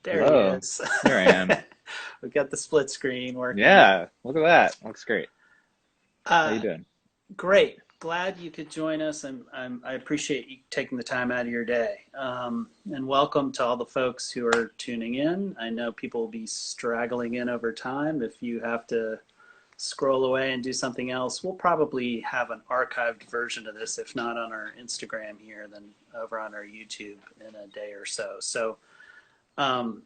There he Hello, is. here I am. We've got the split screen working. Yeah, look at that. Looks great. How you Uh, doing? Great. Glad you could join us. I appreciate you taking the time out of your day. And welcome to all the folks who are tuning in. I know people will be straggling in over time. If you have to scroll away and do something else, we'll probably have an archived version of this, if not on our Instagram here, then over on our YouTube in a day or so. Um,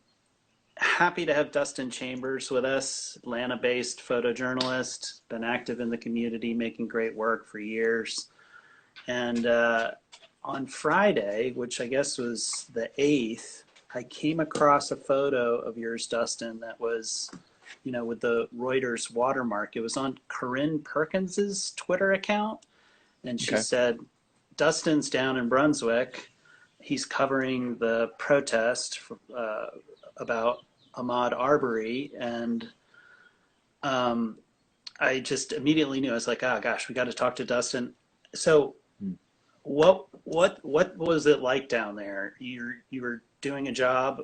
Happy to have Dustin Chambers with us, Atlanta-based photojournalist, been active in the community, making great work for years. And on Friday, which I guess was the 8th, I came across a photo of yours, Dustin, that was, with the Reuters watermark. It was on Corinne Perkins's Twitter account, and she Okay. said, Dustin's down in Brunswick. He's covering the protest about Ahmaud Arbery, and um, I just immediately knew. I was like, oh gosh, we got to talk to Dustin. So, Hmm. what was it like down there? You were doing a job,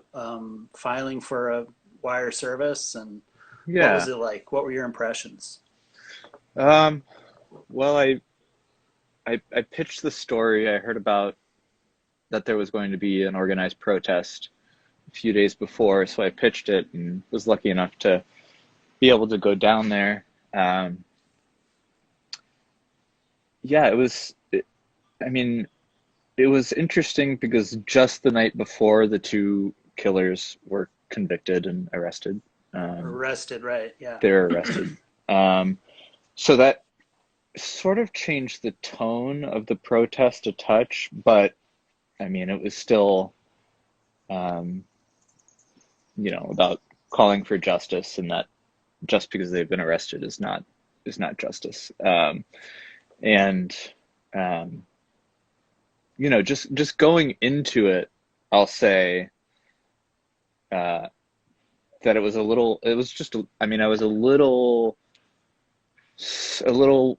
filing for a wire service, and what was Yeah. it like? What were your impressions? Um, well, I pitched the story. I heard about that there was going to be an organized protest a few days before, so I pitched it and was lucky enough to be able to go down there. Um, yeah, I mean, it was interesting because just the night before the two killers were convicted and arrested. Um, Arrested, right? Yeah. they were arrested. Um, so that sort of changed the tone of the protest a touch, but I mean, it was still, um, about calling for justice, and that just because they've been arrested is not justice. And um, just going into it, I'll say uh, that it was a little. It was just. I mean, I was a little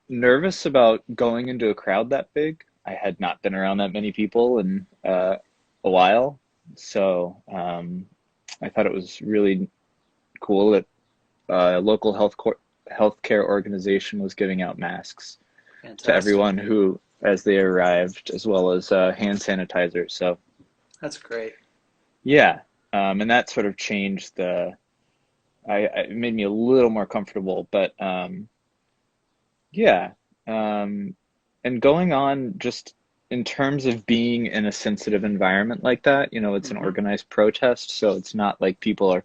nervous about going into a crowd that big. I had not been around that many people in a while, so I thought it was really cool that a local healthcare organization was giving out masks to Fantastic. everyone who as they arrived, as well as hand sanitizer. So That's great. yeah, and that sort of changed it made me a little more comfortable, but yeah. Um, and going on just in terms of being in a sensitive environment like that, it's an Hmm. organized protest, so it's not like people are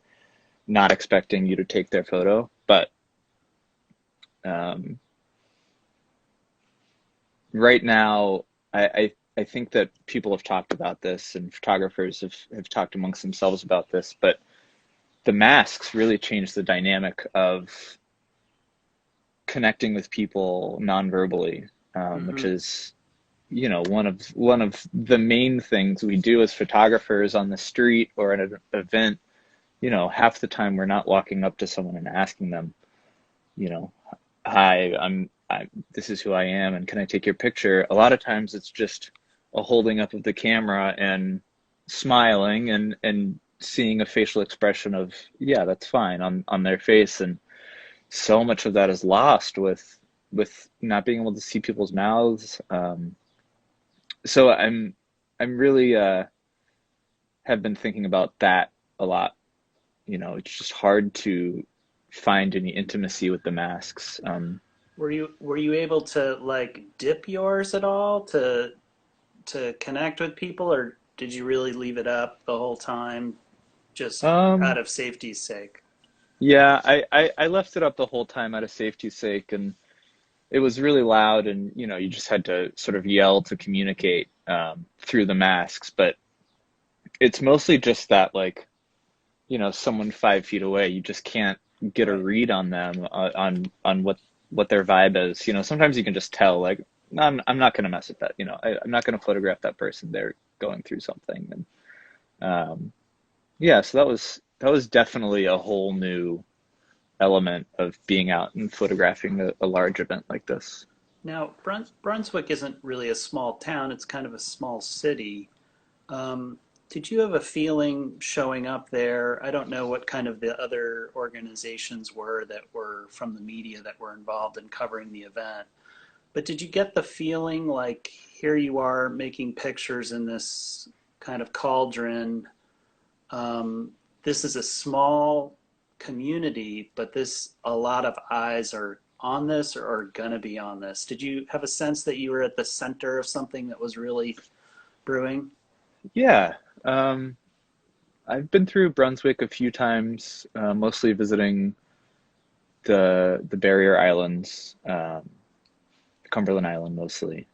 not expecting you to take their photo. But um, right now, I think that people have talked about this and photographers have talked amongst themselves about this, but the masks really changed the dynamic of connecting with people non-verbally, which Hmm. is one of the main things we do as photographers on the street or at an event. Half the time we're not walking up to someone and asking them, you know, hi, this is who I am, and can I take your picture? A lot of times it's just a holding up of the camera and smiling and seeing a facial expression of, yeah, that's fine on their face. And so much of that is lost with not being able to see people's mouths. So I'm really have been thinking about that a lot. It's just hard to find any intimacy with the masks. Were you able to like dip yours at all to connect with people, or did you really leave it up the whole time just out Um, of safety's sake? yeah, I left it up the whole time out of safety's sake, and it was really loud, and you just had to sort of yell to communicate through the masks. But it's mostly just that, like, someone 5 feet away, you just can't get a Right. read on them, on what their vibe is. Sometimes you can just tell, like, no, I'm not going to mess with that. I'm not going to photograph that person. They're going through something, and yeah, so that was definitely a whole new element of being out and photographing a large event like this. Now, Brunswick isn't really a small town, it's kind of a small city. Um, Did you have a feeling showing up there? I don't know what kind of the other organizations were that were from the media that were involved in covering the event, but did you get the feeling like here you are making pictures in this kind of cauldron? Um, this is a small community, but this a lot of eyes are on this or are gonna be on this. Did you have a sense that you were at the center of something that was really brewing? Yeah. I've been through Brunswick a few times, mostly visiting the barrier islands, Cumberland Island mostly.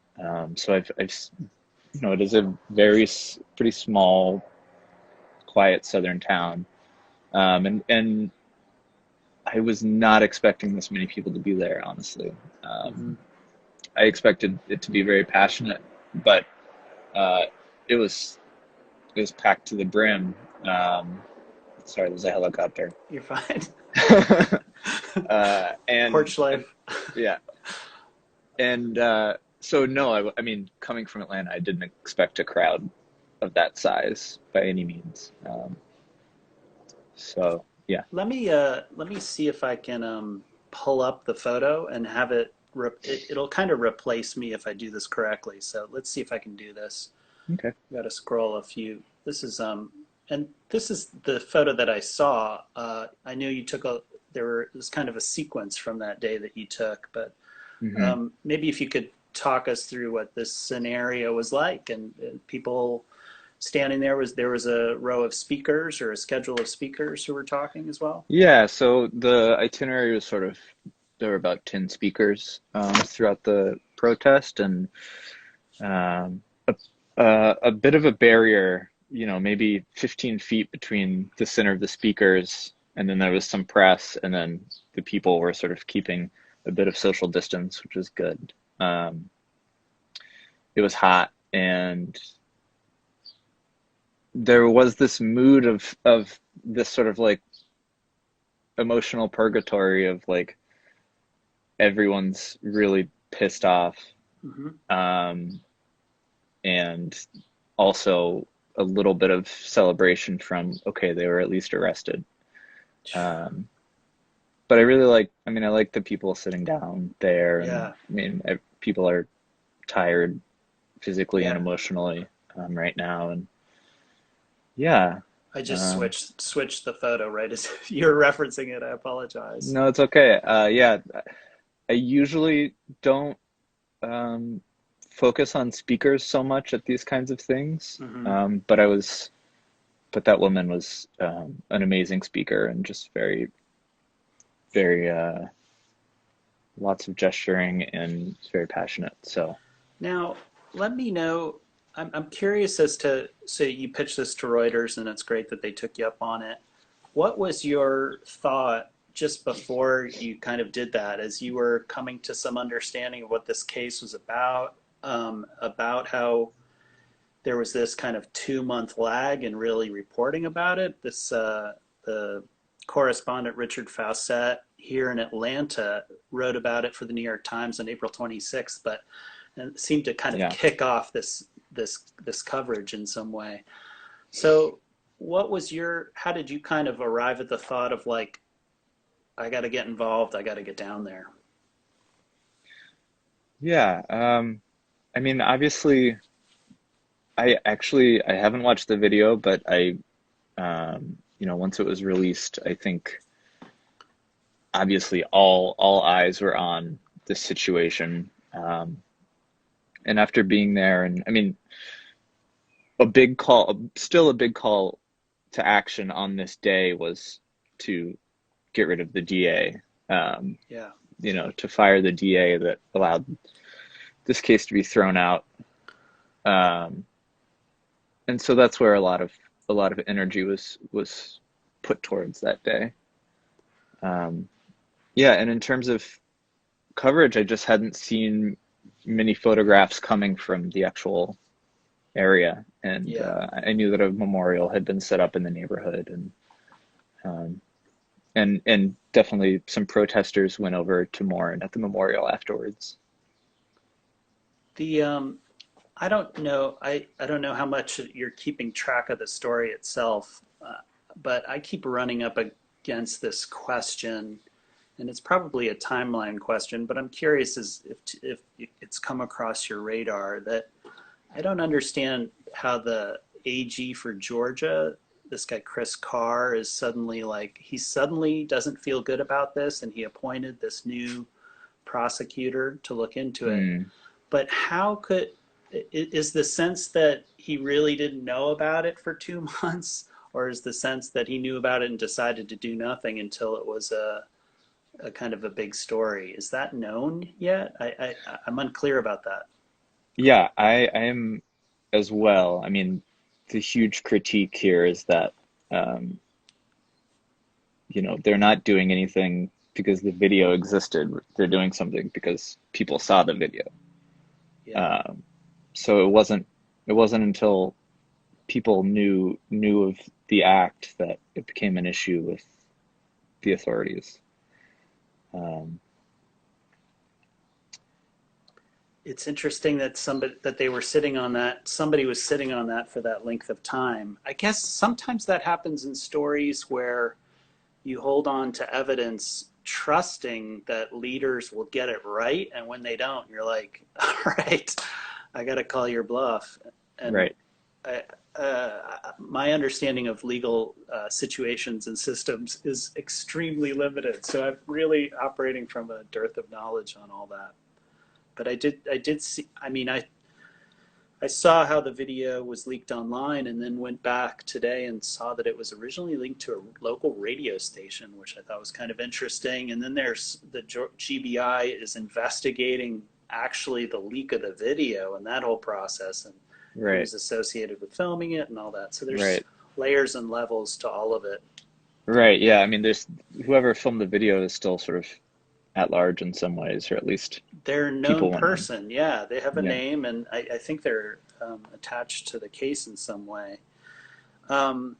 So it is a pretty small, quiet southern town. And I was not expecting this many people to be there, honestly. Mm-hmm. I expected it to be very passionate, but uh, it was it was packed to the brim. Um, Sorry, there's a helicopter. You're fine. And Porch life. yeah, and so no, I mean, coming from Atlanta, I didn't expect a crowd of that size by any means. So yeah, Let me see if I can pull up the photo and have it'll kind of replace me if I do this correctly. So let's see if I can do this. okay, Got to scroll a few. And this is the photo that I saw. I knew you took it was kind of a sequence from that day that you took, but hmm maybe if you could talk us through what this scenario was like and people standing there was a row of speakers or a schedule of speakers who were talking as well. yeah. So the itinerary was sort of there were about 10 speakers throughout the protest, and um, a bit of a barrier, maybe 15 feet between the center of the speakers, and then there was some press, and then the people were sort of keeping a bit of social distance, which was good. Um, it was hot, and there was this mood of this sort of like emotional purgatory of like everyone's really pissed off, Mm-hmm. um, and also a little bit of celebration from okay, they were at least arrested. Um, but I like the people sitting down there, and Yeah, I mean, people are tired physically and yeah. emotionally right now, and yeah, I just um, switched the photo right as you're referencing it. I apologize. no, it's okay. Yeah, I usually don't um, focus on speakers so much at these kinds of things, Mm-hmm. but that woman was an amazing speaker and just very, very lots of gesturing and very passionate. So Now, let me know. I'm curious as to, so you pitched this to Reuters, and it's great that they took you up on it. What was your thought just before you kind of did that, as you were coming to some understanding of what this case was about how there was this kind of 2 month lag in really reporting about it? The correspondent Richard Fawcett here in Atlanta wrote about it for the New York Times on April 26th, but and it seemed to kind of yeah, kick off this coverage in some way. So, how did you kind of arrive at the thought of like, I got to get involved, I got to get down there? yeah. I mean, obviously, I haven't watched the video, but once it was released, I think obviously all eyes were on this situation. And after being there, and I mean, still a big call to action on this day was to get rid of the DA, um, Yeah. to fire the DA that allowed this case to be thrown out. Um, and so that's where a lot of energy was put towards that day. Um, yeah, and in terms of coverage, I just hadn't seen many photographs coming from the actual area, and Yeah. I knew that a memorial had been set up in the neighborhood, um, and definitely some protesters went over to mourn at the memorial afterwards. The I don't know. I don't know how much you're keeping track of the story itself, but I keep running up against this question, and it's probably a timeline question. But I'm curious as if it's come across your radar that I don't understand how the AG for Georgia, this guy Chris Carr, is suddenly like he suddenly doesn't feel good about this, and he appointed this new prosecutor to look into it. Hmm. But how could is the sense that he really didn't know about it for 2 months, or is the sense that he knew about it and decided to do nothing until it was a kind of a big story? Is that known yet? I'm unclear about that. Yeah, I am as well. I mean, the huge critique here is that um, they're not doing anything because the video existed. They're doing something because people saw the video. Yeah. Um, so it wasn't until people knew of the act that it became an issue with the authorities. Um, It's interesting that they were sitting on that. Somebody was sitting on that for that length of time. I guess sometimes that happens in stories where you hold on to evidence trusting that leaders will get it right, and when they don't you're like, all right, I got to call your bluff. And right, I, my understanding of legal situations and systems is extremely limited, so I'm really operating from a dearth of knowledge on all that. But I did see, I mean, I saw how the video was leaked online and then went back today and saw that it was originally linked to a local radio station, which I thought was kind of interesting. And then there's the GBI is investigating actually the leak of the video and that whole process and who right, was associated with filming it and all that. So there's right, layers and levels to all of it. right. Yeah, I mean, there's whoever filmed the video is still sort of at large in some ways, or at least They're a known people want to. person. Yeah, they have a Yeah. name and I think they're attached to the case in some way. Um,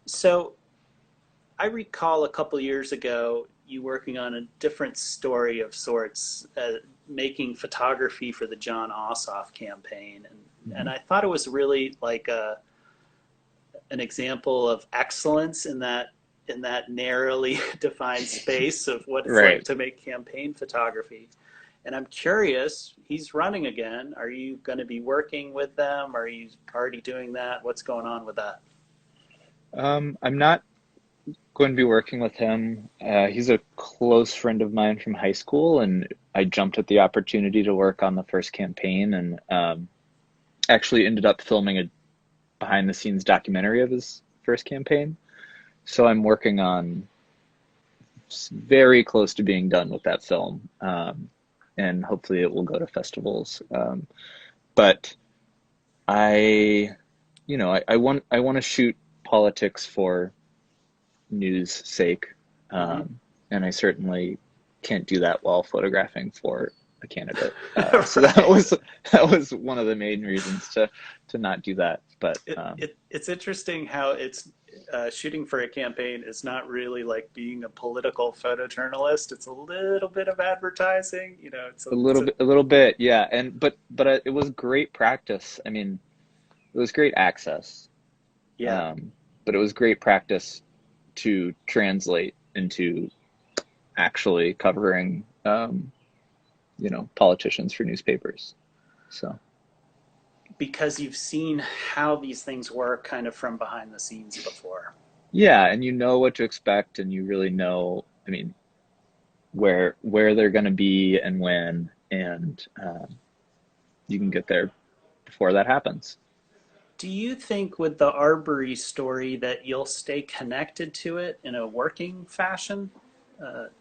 so I recall a couple years ago you working on a different story of sorts, making photography for the John Ossoff campaign, and Mhm. I thought it was really like an example of excellence in that narrowly defined space of what it's like Right. to make campaign photography. And I'm curious, he's running again. Are you going to be working with them? Are you already doing that? What's going on with that? I'm not going to be working with him. He's a close friend of mine from high school, and I jumped at the opportunity to work on the first campaign, and actually ended up filming a behind the scenes documentary of his first campaign. So I'm working on very close to being done with that film, and hopefully it will go to festivals. But I, I want to shoot politics for news sake, Mm-hmm. and I certainly can't do that while photographing for a candidate. So that Right. was that was one of the main reasons to not do that. But It's interesting how it's shooting for a campaign is not really like being a political photojournalist. It's a little bit of advertising, you know. It's a a little bit, yeah. And but it was great practice. I mean, it was great access, yeah. um, but it was great practice to translate into actually covering, politicians for newspapers. So. Because you've seen how these things work kind of from behind the scenes before. Yeah, and you know what to expect, and you really know, I mean, where they're going to be and when, and you can get there before that happens. Do you think with the Arbery story that you'll stay connected to it in a working fashion?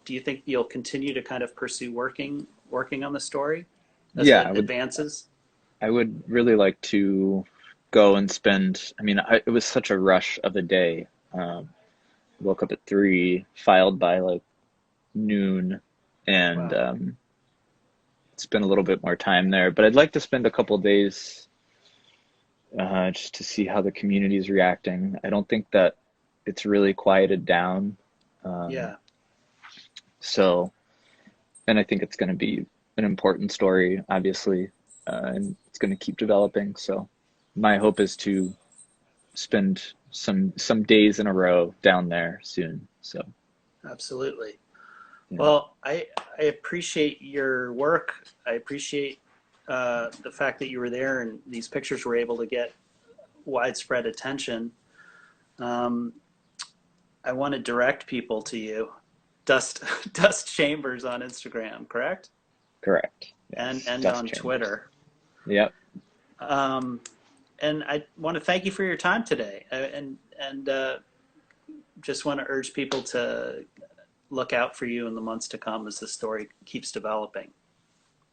Do you think you'll continue to kind of pursue working on the story as Yeah, it advances? I would really like to go and spend. I mean, it was such a rush of a day. Woke up at 3, filed by like noon, and Wow. spend a little bit more time there. But I'd like to spend a couple days just to see how the community is reacting. I don't think that it's really quieted down. Um, Yeah. so, and I think it's going to be an important story, obviously. and it's going to keep developing. So my hope is to spend some days in a row down there soon. So Absolutely. yeah, Well, I appreciate your work. I appreciate the fact that you were there and these pictures were able to get widespread attention. Um, I want to direct people to you. Dust Dust Chambers on Instagram, correct? correct. And Yes, dust on chambers. Twitter. Yep. Um, and I want to thank you for your time today, and just want to urge people to look out for you in the months to come as the story keeps developing.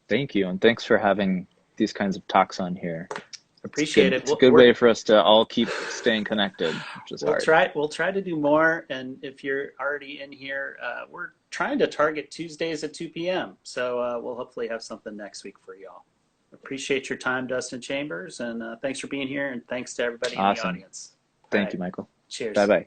Thank you, and thanks for having these kinds of talks on here. It's Appreciate good. it. It's a good way for us to all keep staying connected, which is hard. We'll try to do more. And if you're already in here, we're trying to target Tuesdays at 2 p.m. So we'll hopefully have something next week for y'all. Appreciate your time, Dustin Chambers, and thanks for being here. And thanks to everybody in the Awesome. audience. All Thank right. you, Michael. Bye Cheers. bye.